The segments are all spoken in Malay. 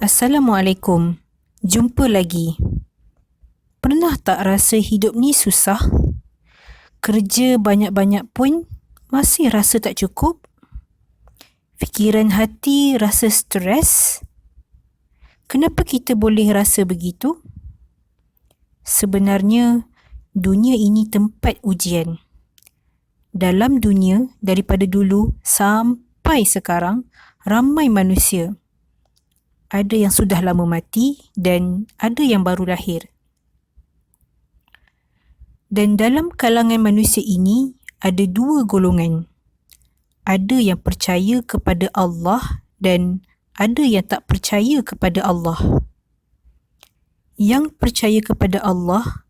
Assalamualaikum. Jumpa lagi. Pernah tak rasa hidup ni susah? Kerja banyak-banyak pun masih rasa tak cukup? Fikiran hati rasa stres? Kenapa kita boleh rasa begitu? Sebenarnya, dunia ini tempat ujian. Dalam dunia, daripada dulu sampai sekarang, ramai manusia. Ada yang sudah lama mati dan ada yang baru lahir. Dan dalam kalangan manusia ini, ada dua golongan. Ada yang percaya kepada Allah dan ada yang tak percaya kepada Allah. Yang percaya kepada Allah,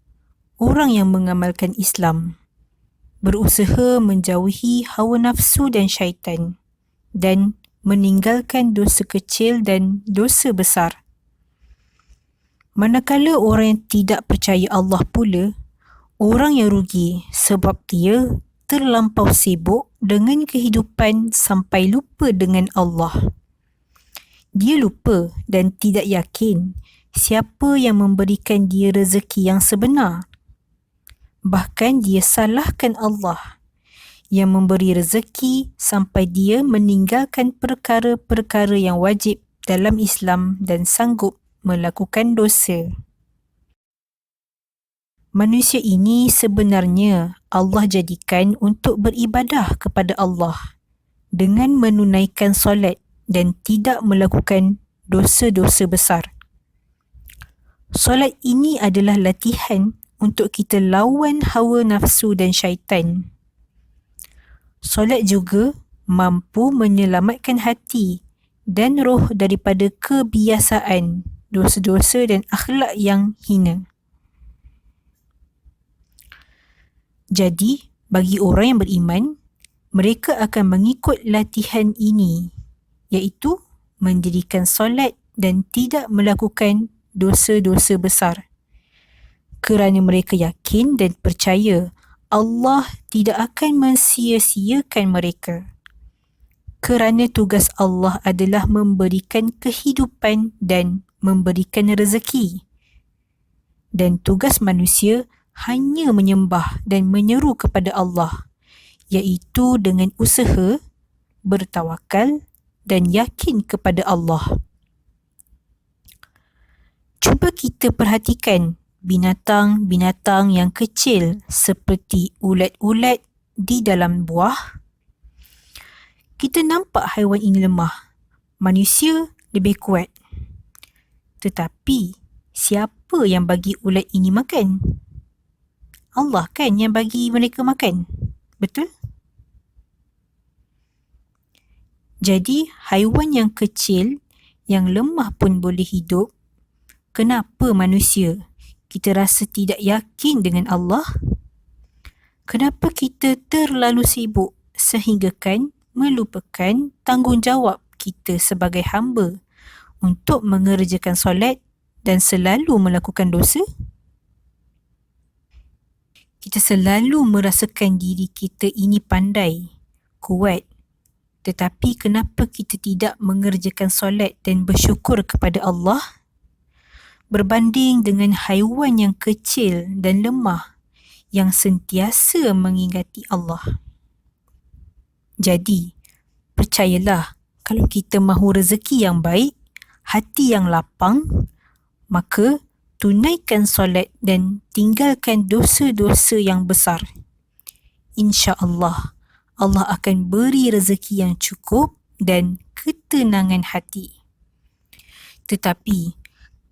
orang yang mengamalkan Islam, berusaha menjauhi hawa nafsu dan syaitan, dan meninggalkan dosa kecil dan dosa besar. Manakala orang yang tidak percaya Allah pula, orang yang rugi sebab dia terlampau sibuk dengan kehidupan sampai lupa dengan Allah. Dia lupa dan tidak yakin siapa yang memberikan dia rezeki yang sebenar. Bahkan dia salahkan Allah yang memberi rezeki sampai dia meninggalkan perkara-perkara yang wajib dalam Islam dan sanggup melakukan dosa. Manusia ini sebenarnya Allah jadikan untuk beribadah kepada Allah dengan menunaikan solat dan tidak melakukan dosa-dosa besar. Solat ini adalah latihan untuk kita lawan hawa nafsu dan syaitan. Solat juga mampu menyelamatkan hati dan roh daripada kebiasaan, dosa-dosa dan akhlak yang hina. Jadi, bagi orang yang beriman, mereka akan mengikut latihan ini, iaitu mendirikan solat dan tidak melakukan dosa-dosa besar. Kerana mereka yakin dan percaya Allah tidak akan mensia-siakan mereka. Kerana tugas Allah adalah memberikan kehidupan dan memberikan rezeki. Dan tugas manusia hanya menyembah dan menyeru kepada Allah, iaitu dengan usaha, bertawakal dan yakin kepada Allah. Cuba kita perhatikan binatang-binatang yang kecil seperti ulat-ulat di dalam buah. Kita nampak haiwan ini lemah. Manusia lebih kuat. Tetapi, siapa yang bagi ulat ini makan? Allah kan yang bagi mereka makan. Betul? Jadi, haiwan yang kecil, yang lemah pun boleh hidup. Kenapa manusia? Kita rasa tidak yakin dengan Allah? Kenapa kita terlalu sibuk sehinggakan melupakan tanggungjawab kita sebagai hamba untuk mengerjakan solat dan selalu melakukan dosa? Kita selalu merasakan diri kita ini pandai, kuat. Tetapi kenapa kita tidak mengerjakan solat dan bersyukur kepada Allah? Berbanding dengan haiwan yang kecil dan lemah yang sentiasa mengingati Allah. Jadi, percayalah, kalau kita mahu rezeki yang baik, hati yang lapang, maka tunaikan solat dan tinggalkan dosa-dosa yang besar. InsyaAllah, Allah akan beri rezeki yang cukup dan ketenangan hati. Tetapi,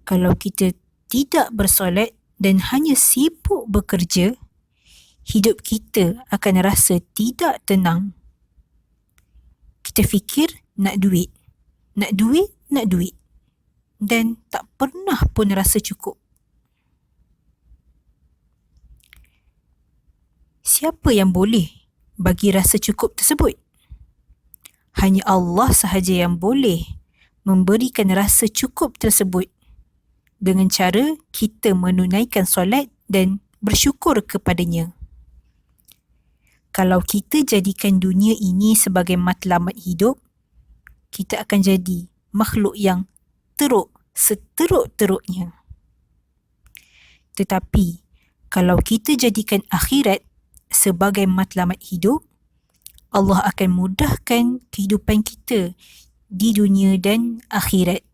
kalau kita tidak bersolat dan hanya sibuk bekerja, hidup kita akan rasa tidak tenang. Kita fikir nak duit, dan tak pernah pun rasa cukup. Siapa yang boleh bagi rasa cukup tersebut? Hanya Allah sahaja yang boleh memberikan rasa cukup tersebut dengan cara kita menunaikan solat dan bersyukur kepadanya. Kalau kita jadikan dunia ini sebagai matlamat hidup, kita akan jadi makhluk yang teruk seteruk-teruknya. Tetapi, kalau kita jadikan akhirat sebagai matlamat hidup, Allah akan mudahkan kehidupan kita di dunia dan akhirat.